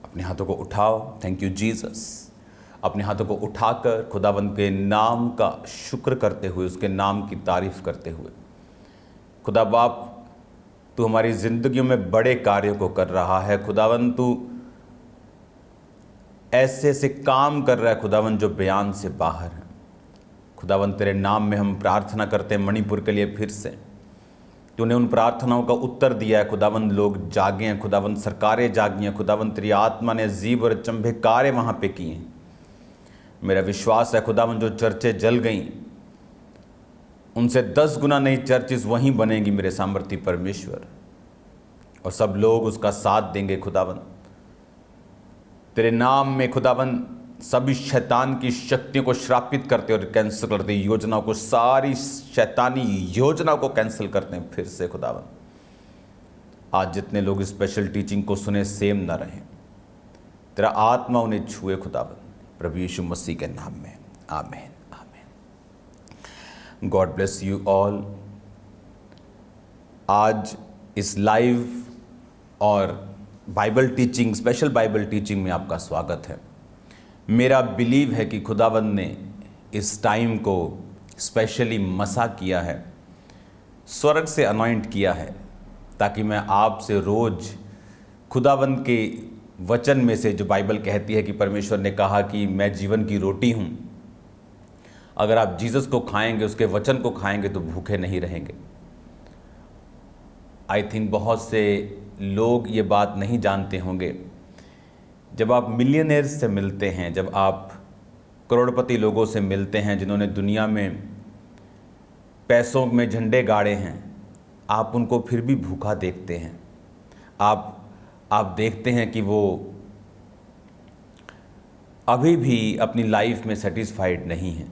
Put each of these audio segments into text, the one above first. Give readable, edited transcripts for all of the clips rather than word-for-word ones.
अपने हाथों को उठाओ। Thank you Jesus. अपने हाथों को उठाकर खुदावंद के नाम का शुक्र करते हुए, उसके नाम की तारीफ करते हुए, खुदा बाप तू हमारी ज़िंदगियों में बड़े कार्यों को कर रहा है। खुदावंद तू ऐसे ऐसे काम कर रहा है खुदावंद जो बयान से बाहर है। खुदावंद तेरे नाम में हम प्रार्थना करते हैं मणिपुर के लिए। फिर से तूने उन प्रार्थनाओं का उत्तर दिया है खुदावंद। लोग जागे हैं खुदावंद, सरकारें जागी हैं खुदावंद, तेरी आत्मा ने अजीब और अचंभे कार्य वहाँ पे किए हैं। मेरा विश्वास है खुदावंद जो चर्चें जल गईं उनसे 10 गुना नई चर्चेस वहीं बनेंगी मेरे सामर्थी परमेश्वर, और सब लोग उसका साथ देंगे खुदावंद। तेरे नाम में खुदावंद सभी शैतान की शक्तियों को श्रापित करते और कैंसिल करते, योजनाओं को, सारी शैतानी योजनाओं को कैंसिल करते हैं फिर से खुदावंद। आज जितने लोग स्पेशल टीचिंग को सुने सेम ना रहें, तेरा आत्मा उन्हें छुए खुदावंद, प्रभु यीशु मसीह के नाम में, आमीन आमीन। God bless you all. आज इस लाइव और Bible teaching, special Bible teaching में आपका स्वागत है। मेरा बिलीव है कि खुदावंद ने इस टाइम को स्पेशली मसा किया है, स्वर्ग से अनॉइंट किया है, ताकि मैं आपसे रोज़ खुदावंद के वचन में से, जो बाइबल कहती है कि परमेश्वर ने कहा कि मैं जीवन की रोटी हूँ, अगर आप जीसस को खाएंगे, उसके वचन को खाएंगे तो भूखे नहीं रहेंगे। आई थिंक बहुत से लोग ये बात नहीं जानते होंगे। जब आप मिलियनेयर्स से मिलते हैं, जब आप करोड़पति लोगों से मिलते हैं जिन्होंने दुनिया में पैसों में झंडे गाड़े हैं, आप उनको फिर भी भूखा देखते हैं। आप देखते हैं कि वो अभी भी अपनी लाइफ में सेटिस्फाइड नहीं हैं।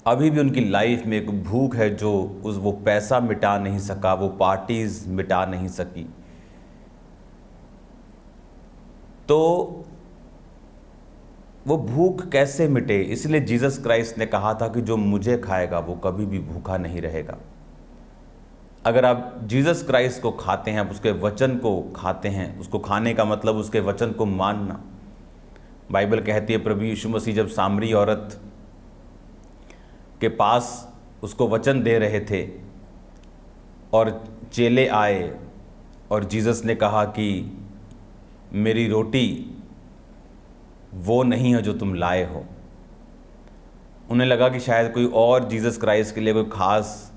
अभी भी उनकी लाइफ में एक भूख है जो वो पैसा मिटा नहीं सका, वो पार्टीज मिटा नहीं सकी। तो वो भूख कैसे मिटे? इसलिए जीसस क्राइस्ट ने कहा था कि जो मुझे खाएगा वो कभी भी भूखा नहीं रहेगा। अगर आप जीसस क्राइस्ट को खाते हैं, आप उसके वचन को खाते हैं, उसको खाने का मतलब उसके वचन को मानना। बाइबल कहती है प्रभु यीशु मसीह जब सामरी औरत के पास उसको वचन दे रहे थे और चेले आए और जीसस ने कहा कि मेरी रोटी वो नहीं है जो तुम लाए हो। उन्हें लगा कि शायद कोई और जीसस क्राइस्ट के लिए कोई ख़ास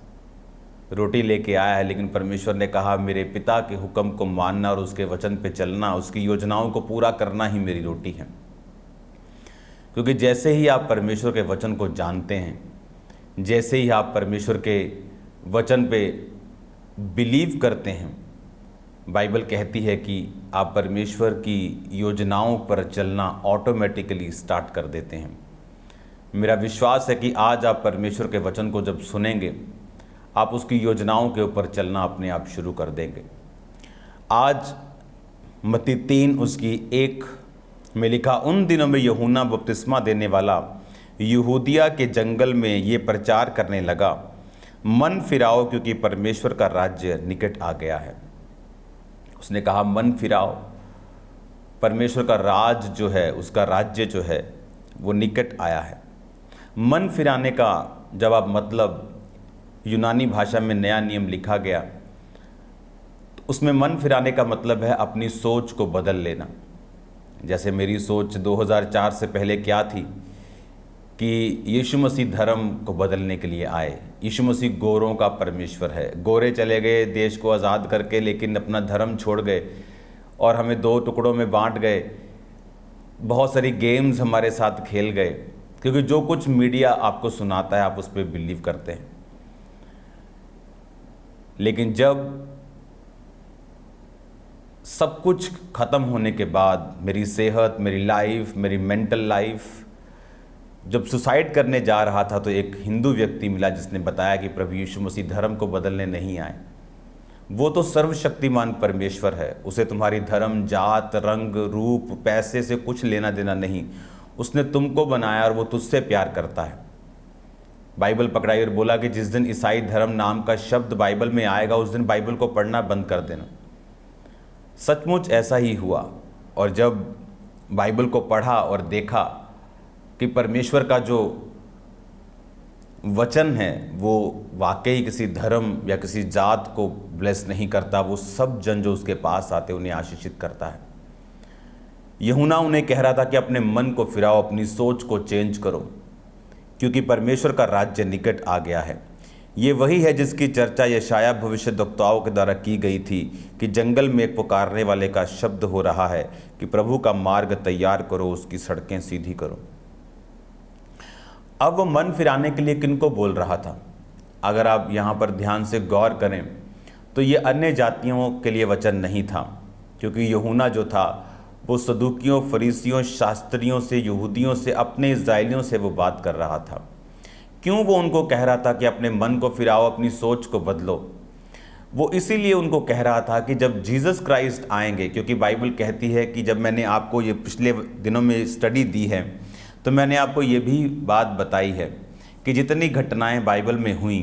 रोटी लेके आया है, लेकिन परमेश्वर ने कहा मेरे पिता के हुक्म को मानना और उसके वचन पे चलना, उसकी योजनाओं को पूरा करना ही मेरी रोटी है। क्योंकि जैसे ही आप परमेश्वर के वचन को जानते हैं, जैसे ही आप परमेश्वर के वचन पे बिलीव करते हैं, बाइबल कहती है कि आप परमेश्वर की योजनाओं पर चलना ऑटोमेटिकली स्टार्ट कर देते हैं। मेरा विश्वास है कि आज आप परमेश्वर के वचन को जब सुनेंगे, आप उसकी योजनाओं के ऊपर चलना अपने आप शुरू कर देंगे। आज मत्ती 3 उसकी 1 में लिखा, उन दिनों में यूहन्ना बपतिस्मा देने वाला यहूदिया के जंगल में ये प्रचार करने लगा, मन फिराओ क्योंकि परमेश्वर का राज्य निकट आ गया है। उसने कहा मन फिराओ, परमेश्वर का राज जो है, उसका राज्य जो है वो निकट आया है। मन फिराने का जब आप मतलब यूनानी भाषा में नया नियम लिखा गया, तो उसमें मन फिराने का मतलब है अपनी सोच को बदल लेना। जैसे मेरी सोच 2004 से पहले क्या थी कि यीशु मसीह धर्म को बदलने के लिए आए। यीशु मसीह गोरों का परमेश्वर है। गोरे चले गए देश को आज़ाद करके, लेकिन अपना धर्म छोड़ गए और हमें 2 टुकड़ों में बांट गए। बहुत सारी गेम्स हमारे साथ खेल गए, क्योंकि जो कुछ मीडिया आपको सुनाता है आप उस पर बिलीव करते हैं। लेकिन जब सब कुछ ख़त्म होने के बाद, मेरी सेहत, मेरी लाइफ, मेरी मेंटल लाइफ, जब सुसाइड करने जा रहा था, तो एक हिंदू व्यक्ति मिला जिसने बताया कि प्रभु यीशु मसीह धर्म को बदलने नहीं आए। वो तो सर्वशक्तिमान परमेश्वर है, उसे तुम्हारी धर्म, जात, रंग, रूप, पैसे से कुछ लेना देना नहीं। उसने तुमको बनाया और वो तुझसे प्यार करता है। बाइबल पकड़ाई और बोला कि जिस दिन ईसाई धर्म नाम का शब्द बाइबल में आएगा, उस दिन बाइबल को पढ़ना बंद कर देना। सचमुच ऐसा ही हुआ। और जब बाइबल को पढ़ा और देखा कि परमेश्वर का जो वचन है वो वाकई किसी धर्म या किसी जात को ब्लेस नहीं करता, वो सब जन जो उसके पास आते उन्हें आशीषित करता है। यूहन्ना उन्हें कह रहा था कि अपने मन को फिराओ, अपनी सोच को चेंज करो, क्योंकि परमेश्वर का राज्य निकट आ गया है। ये वही है जिसकी चर्चा यशाया भविष्यद्वक्ताओं के द्वारा की गई थी कि जंगल में एक पुकारने वाले का शब्द हो रहा है कि प्रभु का मार्ग तैयार करो, उसकी सड़कें सीधी करो। अब वो मन फिराने के लिए किनको बोल रहा था? अगर आप यहाँ पर ध्यान से गौर करें तो ये अन्य जातियों के लिए वचन नहीं था, क्योंकि यूहन्ना जो था वो सदूकियों, फरीसियों, शास्त्रियों से, यहूदियों से, अपने इस्राएलियों से वो बात कर रहा था। क्यों वो उनको कह रहा था कि अपने मन को फिराओ, अपनी सोच को बदलो? वो इसीलिए उनको कह रहा था कि जब जीसस क्राइस्ट आएंगे, क्योंकि बाइबल कहती है कि जब मैंने आपको ये पिछले दिनों में स्टडी दी है तो मैंने आपको ये भी बात बताई है कि जितनी घटनाएं बाइबल में हुई,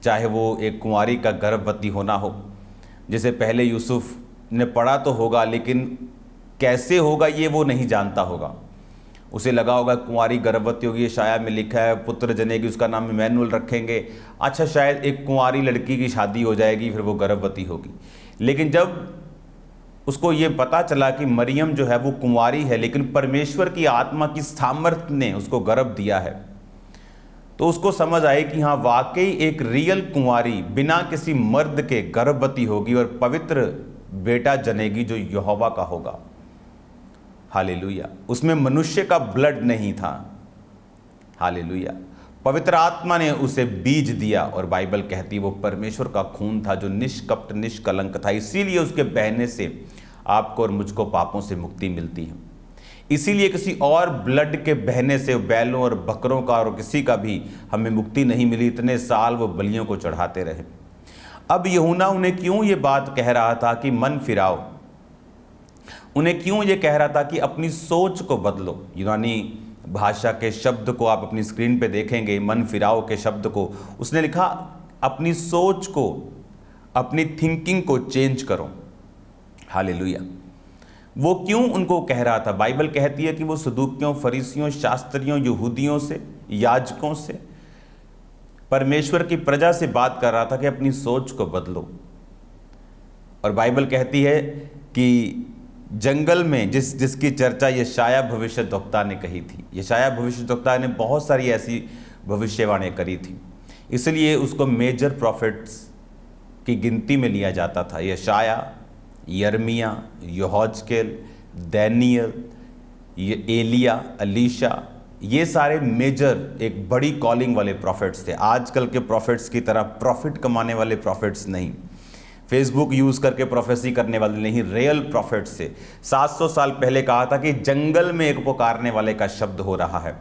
चाहे वो एक कुंवारी का गर्भवती होना हो, जिसे पहले यूसुफ ने पढ़ा तो होगा लेकिन कैसे होगा ये वो नहीं जानता होगा। उसे लगा होगा कुंवारी गर्भवती होगी, शाया में लिखा है पुत्र जनेगी, उसका नाम इमैनुअल रखेंगे। अच्छा, शायद एक कुंवारी लड़की की शादी हो जाएगी, फिर वो गर्भवती होगी। लेकिन जब उसको ये पता चला कि मरियम जो है वो कुंवारी है, लेकिन परमेश्वर की आत्मा की सामर्थ्य ने उसको गर्भ दिया है, तो उसको समझ आए कि हाँ, वाकई एक रियल कुंवारी बिना किसी मर्द के गर्भवती होगी और पवित्र बेटा जनेगी जो यहोवा का होगा। हालेलुया। उसमें मनुष्य का ब्लड नहीं था। हालेलुया। पवित्र आत्मा ने उसे बीज दिया और बाइबल कहती है वो परमेश्वर का खून था जो निष्कपट निष्कलंक था। इसीलिए उसके बहने से आपको और मुझको पापों से मुक्ति मिलती है। इसीलिए किसी और ब्लड के बहने से, बैलों और बकरों का और किसी का भी हमें मुक्ति नहीं मिली। इतने साल वो बलियों को चढ़ाते रहे। अब यूहन्ना उन्हें क्यों ये बात कह रहा था कि मन फिराओ? उन्हें क्यों ये कह रहा था कि अपनी सोच को बदलो? यूनानी भाषा के शब्द को आप अपनी स्क्रीन पे देखेंगे, मन फिराओ के शब्द को उसने लिखा अपनी सोच को, अपनी थिंकिंग को चेंज करो। हालेलुया। वो क्यों उनको कह रहा था? बाइबल कहती है कि वो सदूकियों, फरीसियों, शास्त्रियों, यहूदियों से, याजकों से, परमेश्वर की प्रजा से बात कर रहा था कि अपनी सोच को बदलो। और बाइबल कहती है कि जंगल में जिसकी चर्चा यशाया भविष्यद्वक्ता ने कही थी। यशाया भविष्यद्वक्ता ने बहुत सारी ऐसी भविष्यवाणी करी थी, इसलिए उसको मेजर प्रॉफिट्स की गिनती में लिया जाता था। यशाया, यर्मिया, यहोजकेल, दानियल, एलिया, अलीशा, ये सारे मेजर एक बड़ी कॉलिंग वाले प्रॉफिट्स थे। आजकल के प्रॉफिट्स की तरह प्रॉफिट कमाने वाले प्रॉफिट्स नहीं, फेसबुक यूज़ करके प्रोफेसी करने वाले नहीं, रियल प्रॉफिट से। 700 साल पहले कहा था कि जंगल में एक पुकारने वाले का शब्द हो रहा है।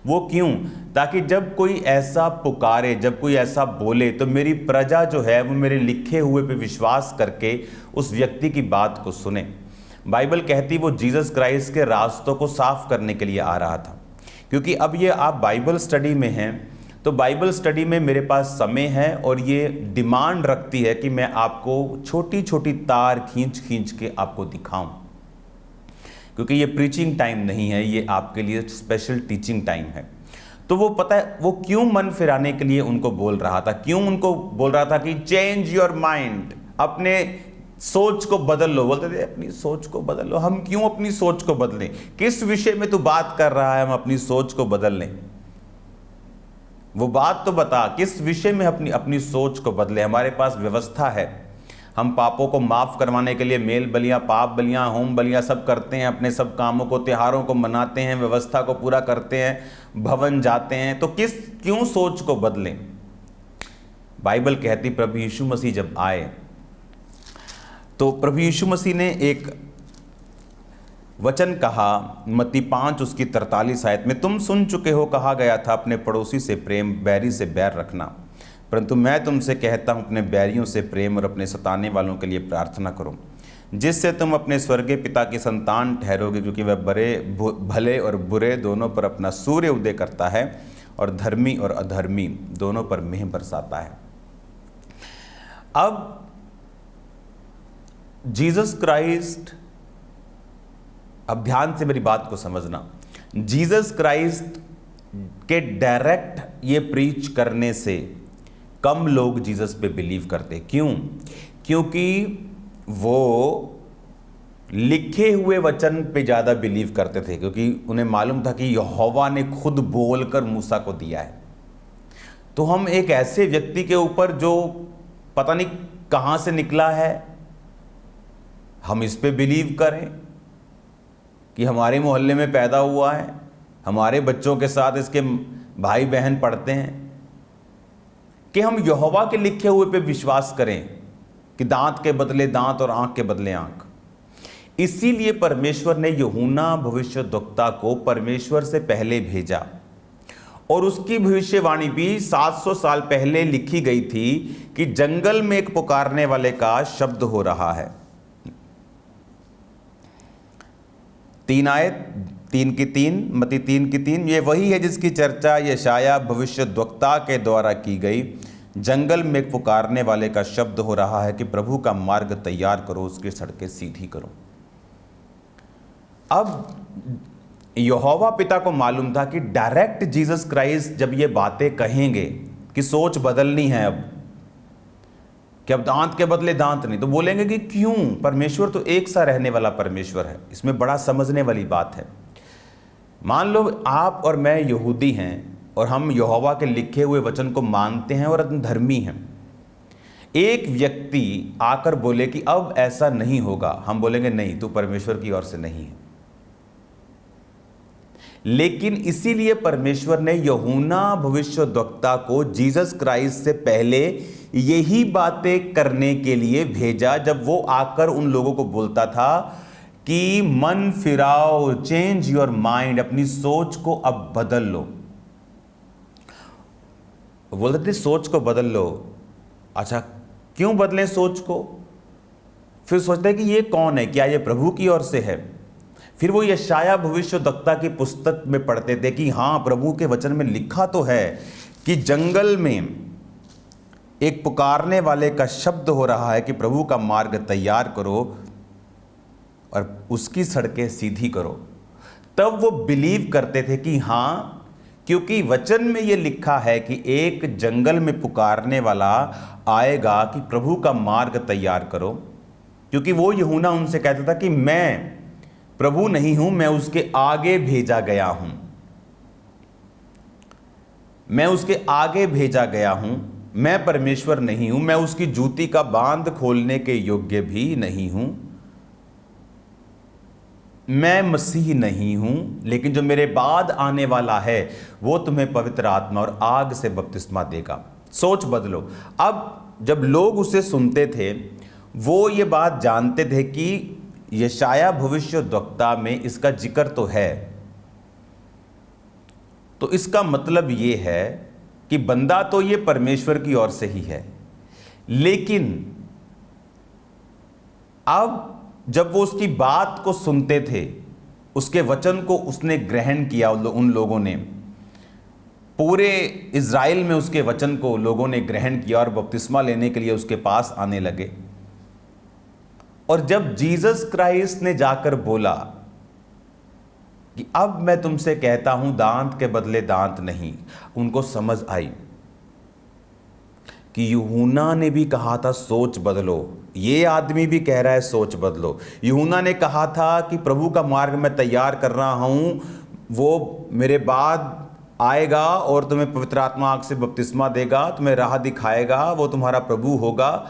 वो क्यों? ताकि जब कोई ऐसा पुकारे, जब कोई ऐसा बोले, तो मेरी प्रजा जो है वो मेरे लिखे हुए पे विश्वास करके उस व्यक्ति की बात को सुने। बाइबल कहती वो जीसस क्राइस्ट के रास्तों को साफ करने के लिए आ रहा था। क्योंकि अब ये आप बाइबल स्टडी में हैं, तो बाइबल स्टडी में मेरे पास समय है और ये डिमांड रखती है कि मैं आपको छोटी छोटी तार खींच खींच के आपको दिखाऊं, क्योंकि ये प्रीचिंग टाइम नहीं है, ये आपके लिए स्पेशल टीचिंग टाइम है। तो वो पता है वो क्यों मन फिराने के लिए उनको बोल रहा था, क्यों उनको बोल रहा था कि चेंज योर माइंड, अपने सोच को बदल लो। बोलते थे अपनी सोच को बदल लो। हम क्यों अपनी सोच को बदलें? किस विषय में तू बात कर रहा है हम अपनी सोच को बदल लें? वो बात तो बता, किस विषय में अपनी सोच को बदले। हमारे पास व्यवस्था है, हम पापों को माफ करवाने के लिए मेल बलियां, पाप बलियां, होम बलियां सब करते हैं, अपने सब कामों को, त्योहारों को मनाते हैं, व्यवस्था को पूरा करते हैं, भवन जाते हैं। तो क्यों सोच को बदलें? बाइबल कहती प्रभु यीशु मसीह जब आए तो प्रभु यीशु मसीह ने एक वचन कहा, मत्ती 5 उसकी 43 आयत में, तुम सुन चुके हो कहा गया था अपने पड़ोसी से प्रेम, बैरी से बैर रखना, परंतु मैं तुमसे कहता हूँ अपने बैरियों से प्रेम और अपने सताने वालों के लिए प्रार्थना करो, जिससे तुम अपने स्वर्गीय पिता की संतान ठहरोगे, क्योंकि वह भले और बुरे दोनों पर अपना सूर्य उदय करता है और धर्मी और अधर्मी दोनों पर मेह बरसाता है। अब जीसस क्राइस्ट अब ध्यान से मेरी बात को समझना, जीसस क्राइस्ट के डायरेक्ट ये प्रीच करने से कम लोग जीसस पे बिलीव करते। क्यों? क्योंकि वो लिखे हुए वचन पे ज़्यादा बिलीव करते थे, क्योंकि उन्हें मालूम था कि यहोवा ने खुद बोलकर मूसा को दिया है। तो हम एक ऐसे व्यक्ति के ऊपर जो पता नहीं कहाँ से निकला है, हम इस पे बिलीव करें कि हमारे मोहल्ले में पैदा हुआ है, हमारे बच्चों के साथ इसके भाई बहन पढ़ते हैं, कि हम यहोवा के लिखे हुए पे विश्वास करें कि दांत के बदले दांत और आंख के बदले आंख। इसीलिए परमेश्वर ने यूहन्ना भविष्यद्वक्ता को परमेश्वर से पहले भेजा, और उसकी भविष्यवाणी भी 700 साल पहले लिखी गई थी कि जंगल में एक पुकारने वाले का शब्द हो रहा है। 3 आयत 3 की 3, मत्ती 3 की 3, ये वही है जिसकी चर्चा यशाया भविष्यद्वक्ता के द्वारा की गई। जंगल में एक पुकारने वाले का शब्द हो रहा है कि प्रभु का मार्ग तैयार करो, उसकी सड़कें सीधी करो। अब यहोवा पिता को मालूम था कि डायरेक्ट जीसस क्राइस्ट जब ये बातें कहेंगे कि सोच बदलनी है, अब कि अब दांत के बदले दांत नहीं, तो बोलेंगे कि क्यों? परमेश्वर तो एक सा रहने वाला परमेश्वर है। इसमें बड़ा समझने वाली बात है। मान लो आप और मैं यहूदी हैं और हम यहोवा के लिखे हुए वचन को मानते हैं और धर्मी हैं। एक व्यक्ति आकर बोले कि अब ऐसा नहीं होगा, हम बोलेंगे नहीं, तू परमेश्वर की ओर से नहीं है। लेकिन इसीलिए परमेश्वर ने यूहन्ना भविष्यद्वक्ता को जीसस क्राइस्ट से पहले यही बातें करने के लिए भेजा, जब वो आकर उन लोगों को बोलता था कि मन फिराओ, चेंज योर माइंड, अपनी सोच को अब बदल लो। बोलते थे सोच को बदल लो। अच्छा, क्यों बदलें सोच को? फिर सोचते हैं कि ये कौन है, क्या ये प्रभु की ओर से है? फिर वो यशाया भविष्यद्वक्ता की पुस्तक में पढ़ते थे कि हाँ, प्रभु के वचन में लिखा तो है कि जंगल में एक पुकारने वाले का शब्द हो रहा है कि प्रभु का मार्ग तैयार करो और उसकी सड़कें सीधी करो। तब वो बिलीव करते थे कि हाँ, क्योंकि वचन में ये लिखा है कि एक जंगल में पुकारने वाला आएगा कि प्रभु का मार्ग तैयार करो। क्योंकि वो यूहन्ना उनसे कहता था कि मैं प्रभु नहीं हूं, मैं उसके आगे भेजा गया हूं, मैं उसके आगे भेजा गया हूं, मैं परमेश्वर नहीं हूं, मैं उसकी जूती का बांध खोलने के योग्य भी नहीं हूं, मैं मसीह नहीं हूं, लेकिन जो मेरे बाद आने वाला है वो तुम्हें पवित्र आत्मा और आग से बपतिस्मा देगा। सोच बदलो। अब जब लोग उसे सुनते थे, वो ये बात जानते थे कि यशाया भविष्यद्वक्ता में इसका जिक्र तो है, तो इसका मतलब ये है कि बंदा तो ये परमेश्वर की ओर से ही है। लेकिन अब जब वो उसकी बात को सुनते थे, उसके वचन को उसने ग्रहण किया, उन लोगों ने, पूरे इज़राइल में उसके वचन को लोगों ने ग्रहण किया और बपतिस्मा लेने के लिए उसके पास आने लगे। और जब जीसस क्राइस्ट ने जाकर बोला कि अब मैं तुमसे कहता हूं दांत के बदले दांत नहीं, उनको समझ आई कि यूहन्ना ने भी कहा था सोच बदलो, ये आदमी भी कह रहा है सोच बदलो। यूहन्ना ने कहा था कि प्रभु का मार्ग मैं तैयार कर रहा हूं, वो मेरे बाद आएगा और तुम्हें पवित्र आत्मा आग से बपतिस्मा देगा, तुम्हें राह दिखाएगा, वो तुम्हारा प्रभु होगा।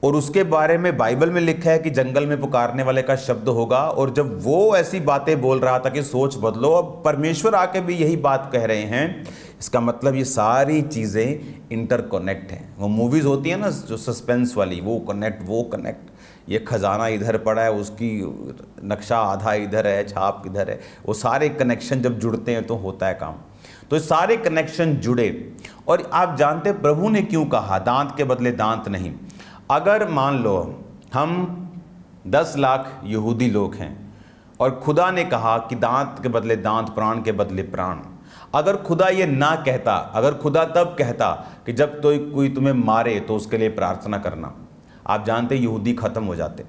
और उसके बारे में बाइबल में लिखा है कि जंगल में पुकारने वाले का शब्द होगा। और जब वो ऐसी बातें बोल रहा था कि सोच बदलो, अब परमेश्वर आके भी यही बात कह रहे हैं, इसका मतलब ये सारी चीज़ें इंटरकनेक्ट हैं। वो मूवीज़ होती है ना जो सस्पेंस वाली, वो कनेक्ट, ये खजाना इधर पड़ा है, उसकी नक्शा आधा इधर है, छाप किधर है, वो सारे कनेक्शन जब जुड़ते हैं तो होता है काम। तो सारे कनेक्शन जुड़े। और आप जानते प्रभु ने क्यों कहा दांत के बदले दांत नहीं? अगर मान लो हम 10 लाख यहूदी लोग हैं और खुदा ने कहा कि दांत के बदले दांत, प्राण के बदले प्राण, अगर खुदा ये ना कहता, अगर खुदा तब कहता कि जब कोई तुम्हें मारे तो उसके लिए प्रार्थना करना, आप जानते यहूदी खत्म हो जाते।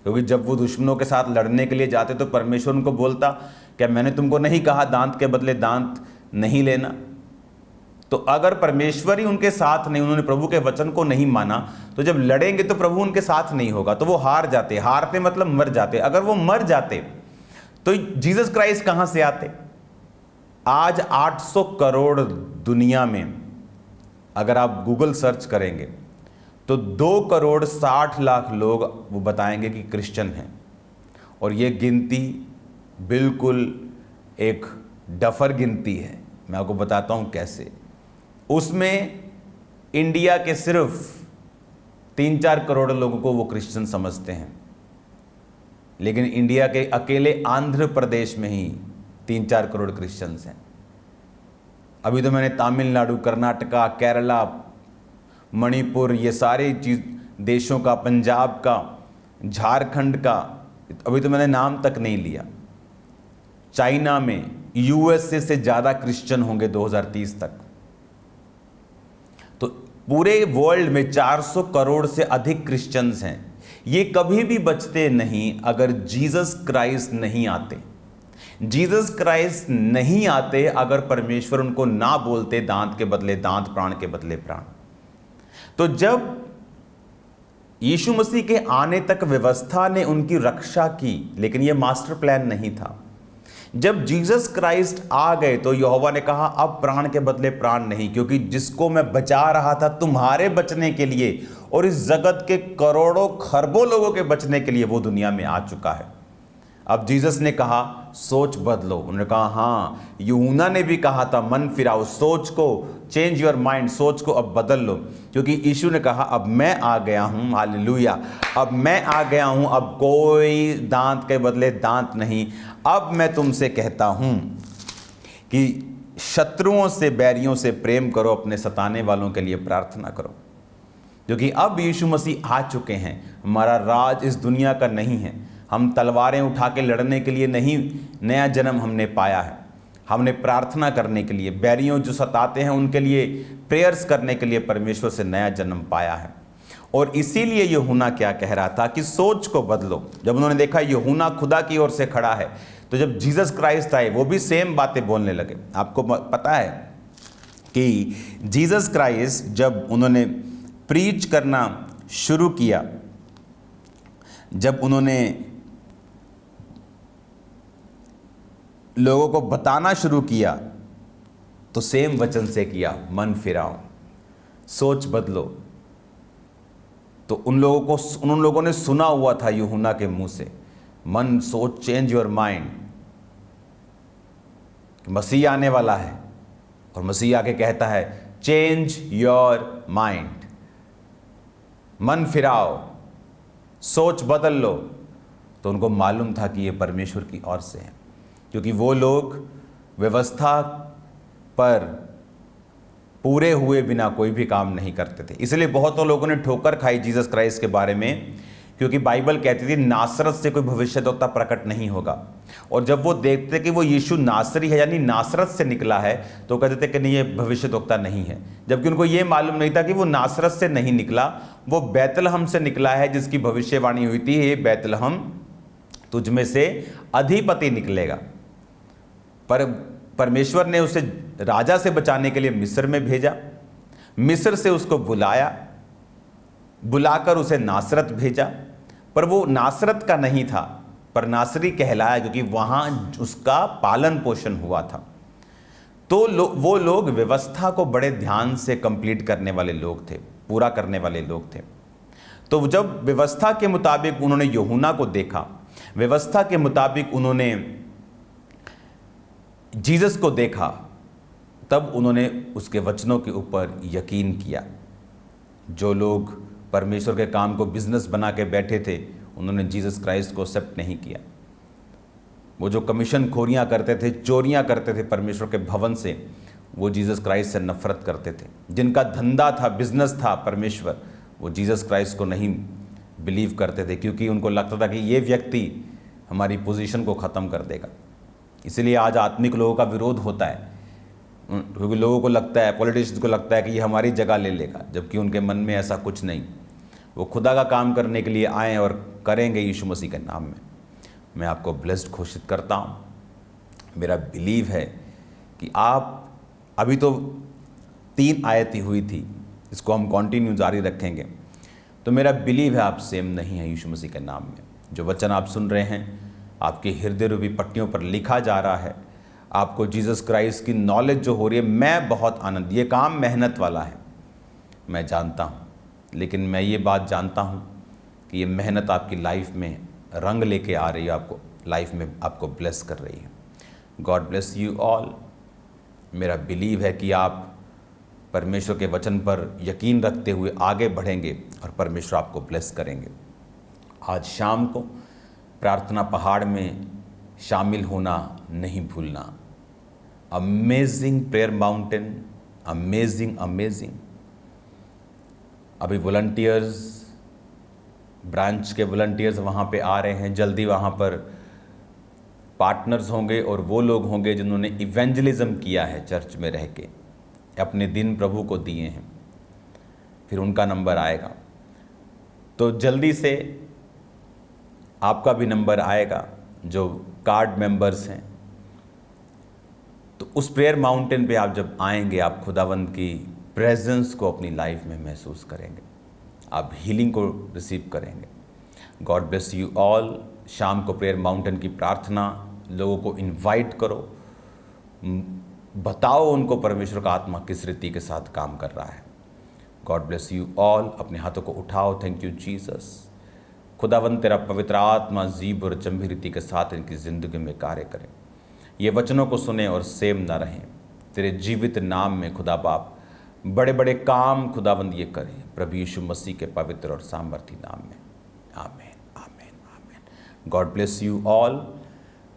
क्योंकि जब वो दुश्मनों के साथ लड़ने के लिए जाते तो परमेश्वर उनको बोलता, क्या मैंने तुमको नहीं कहा दांत के बदले दांत नहीं लेना? तो अगर परमेश्वर ही उनके साथ नहीं, उन्होंने प्रभु के वचन को नहीं माना, तो जब लड़ेंगे तो प्रभु उनके साथ नहीं होगा, तो वो हार जाते। हारते मतलब मर जाते। अगर वो मर जाते तो जीसस क्राइस्ट कहां से आते? आज 800 करोड़ दुनिया में अगर आप गूगल सर्च करेंगे तो 2,60,00,000 लोग वो बताएंगे कि क्रिश्चियन हैं। और ये गिनती बिल्कुल एक डफर गिनती है। मैं आपको बताता हूं कैसे। उसमें इंडिया के सिर्फ 3-4 करोड़ लोगों को वो क्रिश्चियन समझते हैं, लेकिन इंडिया के अकेले आंध्र प्रदेश में ही 3-4 करोड़ क्रिश्चियंस हैं। अभी तो मैंने तमिलनाडु, कर्नाटका, केरला, मणिपुर, ये सारे देशों का, पंजाब का, झारखंड का, अभी तो मैंने नाम तक नहीं लिया। चाइना में, यूएसए से ज़्यादा क्रिश्चियन होंगे 2030 तक। तो पूरे वर्ल्ड में 400 करोड़ से अधिक क्रिश्चियंस हैं। ये कभी भी बचते नहीं अगर जीसस क्राइस्ट नहीं आते। जीसस क्राइस्ट नहीं आते अगर परमेश्वर उनको ना बोलते दांत के बदले दांत, प्राण के बदले प्राण। तो जब यीशु मसीह के आने तक व्यवस्था ने उनकी रक्षा की, लेकिन यह मास्टर प्लान नहीं था। जब जीसस क्राइस्ट आ गए तो यहोवा ने कहा अब प्राण के बदले प्राण नहीं, क्योंकि जिसको मैं बचा रहा था तुम्हारे बचने के लिए और इस जगत के करोड़ों खरबों लोगों के बचने के लिए, वो दुनिया में आ चुका है। अब जीसस ने कहा सोच बदलो। उन्होंने कहा हाँ, यूहन्ना ने भी कहा था मन फिराओ, सोच को, चेंज योर माइंड, सोच को अब बदल लो, क्योंकि यीशु ने कहा अब मैं आ गया हूं, हालेलुया, अब मैं आ गया हूं, अब कोई दांत के बदले दांत नहीं। अब मैं तुमसे कहता हूं कि शत्रुओं से, बैरियों से प्रेम करो, अपने सताने वालों के लिए प्रार्थना करो, क्योंकि अब यीशु मसीह आ चुके हैं। हमारा राज इस दुनिया का नहीं है। हम तलवारें उठा के लड़ने के लिए नहीं नया जन्म हमने पाया है। हमने प्रार्थना करने के लिए, बैरियों जो सताते हैं उनके लिए प्रेयर्स करने के लिए परमेश्वर से नया जन्म पाया है। और इसीलिए यूहन्ना क्या कह रहा था कि सोच को बदलो। जब उन्होंने देखा यूहन्ना खुदा की ओर से खड़ा है, तो जब जीसस क्राइस्ट आए वो भी सेम बातें बोलने लगे। आपको पता है कि जीसस क्राइस्ट जब उन्होंने प्रीच करना शुरू किया, जब उन्होंने लोगों को बताना शुरू किया, तो सेम वचन से किया, मन फिराओ, सोच बदलो। तो उन लोगों ने सुना हुआ था यूहन्ना के मुंह से, मन, सोच, चेंज योर माइंड, मसीह आने वाला है। और मसीह आके कहता है चेंज योर माइंड, मन फिराओ, सोच बदल लो। तो उनको मालूम था कि ये परमेश्वर की ओर से है, क्योंकि वो लोग व्यवस्था पर पूरे हुए बिना कोई भी काम नहीं करते थे। इसलिए बहुतों लोगों ने ठोकर खाई जीसस क्राइस्ट के बारे में, क्योंकि बाइबल कहती थी नासरत से कोई भविष्यद्वक्ता प्रकट नहीं होगा। और जब वो देखते कि वो यीशु नासरी है, यानी नासरत से निकला है, तो कहते थे कि नहीं, ये भविष्यद्वक्ता नहीं है। जबकि उनको ये मालूम नहीं था कि वो नासरत से नहीं निकला, वो बैतलहम से निकला है, जिसकी भविष्यवाणी हुई थी, ये बैतलहम तुझ में से अधिपति निकलेगा। पर परमेश्वर ने उसे राजा से बचाने के लिए मिस्र में भेजा, मिस्र से उसको बुलाकर उसे नासरत भेजा। पर वो नासरत का नहीं था, पर नासरी कहलाया, क्योंकि वहां उसका पालन पोषण हुआ था। तो वो लोग व्यवस्था को बड़े ध्यान से कंप्लीट करने वाले लोग थे, पूरा करने वाले लोग थे। तो जब व्यवस्था के मुताबिक उन्होंने यूहन्ना को देखा, व्यवस्था के मुताबिक उन्होंने जीसस को देखा, तब उन्होंने उसके वचनों के ऊपर यकीन किया। जो लोग परमेश्वर के काम को बिजनेस बना के बैठे थे, उन्होंने जीसस क्राइस्ट को एक्सेप्ट नहीं किया। वो जो कमीशन खोरियां करते थे, चोरियां करते थे परमेश्वर के भवन से, वो जीसस क्राइस्ट से नफरत करते थे। जिनका धंधा था, बिजनेस था परमेश्वर, वो जीसस क्राइस्ट को नहीं बिलीव करते थे, क्योंकि उनको लगता था कि ये व्यक्ति हमारी पोजीशन को ख़त्म कर देगा। इसलिए आज आत्मिक लोगों का विरोध होता है, क्योंकि लोगों को लगता है, पॉलिटिशियंस को लगता है कि ये हमारी जगह ले लेगा, जबकि उनके मन में ऐसा कुछ नहीं। वो खुदा का काम करने के लिए आए और करेंगे यीशु मसीह के नाम में। मैं आपको ब्लेस्ड घोषित करता हूँ। मेरा बिलीव है कि आप अभी तो 3 आयतें हुई थी, इसको हम कंटिन्यू जारी रखेंगे। तो मेरा बिलीव है आप सेम नहीं है यीशु मसीह के नाम में। जो वचन आप सुन रहे हैं आपके हृदय रूपी पट्टियों पर लिखा जा रहा है। आपको जीसस क्राइस्ट की नॉलेज जो हो रही है, मैं बहुत आनंद, ये काम मेहनत वाला है मैं जानता हूँ, लेकिन मैं ये बात जानता हूँ कि ये मेहनत आपकी लाइफ में रंग लेके आ रही है, आपको लाइफ में आपको ब्लेस कर रही है। God bless you all. मेरा बिलीव है कि आप परमेश्वर के वचन पर यकीन रखते हुए आगे बढ़ेंगे और परमेश्वर आपको ब्लेस करेंगे। आज शाम को प्रार्थना पहाड़ में शामिल होना नहीं भूलना। Amazing prayer mountain, amazing amazing. अभी वॉलंटियर्स, ब्रांच के वॉलंटियर्स वहाँ पे आ रहे हैं। जल्दी वहाँ पर पार्टनर्स होंगे और वो लोग होंगे जिन्होंने इवेंजलिज्म किया है चर्च में रह के, अपने दिन प्रभु को दिए हैं, फिर उनका नंबर आएगा। तो जल्दी से आपका भी नंबर आएगा जो कार्ड मेंबर्स हैं। तो उस प्रेयर माउंटेन पे आप जब आएंगे, आप खुदावंद की प्रेजेंस को अपनी लाइफ में महसूस करेंगे, आप हीलिंग को रिसीव करेंगे। God bless you all. शाम को प्रेयर माउंटेन की प्रार्थना, लोगों को इनवाइट करो, बताओ उनको परमेश्वर का आत्मा किस रीति के साथ काम कर रहा है। God bless you all. अपने हाथों को उठाओ। Thank you Jesus. खुदावंद तेरा पवित्र आत्मा जीभ और चंबी रीति के साथ इनकी ज़िंदगी में कार्य करें। ये वचनों को सुने और सेम ना रहें। तेरे जीवित नाम में खुदा बाप बड़े बड़े काम खुदावंद ये करें, प्रभु यीशु मसीह के पवित्र और सामर्थी नाम में। आमीन, आमीन, आमीन। God bless you all.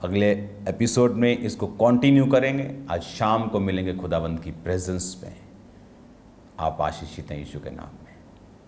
अगले एपिसोड में इसको कंटिन्यू करेंगे। आज शाम को मिलेंगे खुदावंद की प्रेजेंस में। आप आशीषित हैं यीशु के नाम में।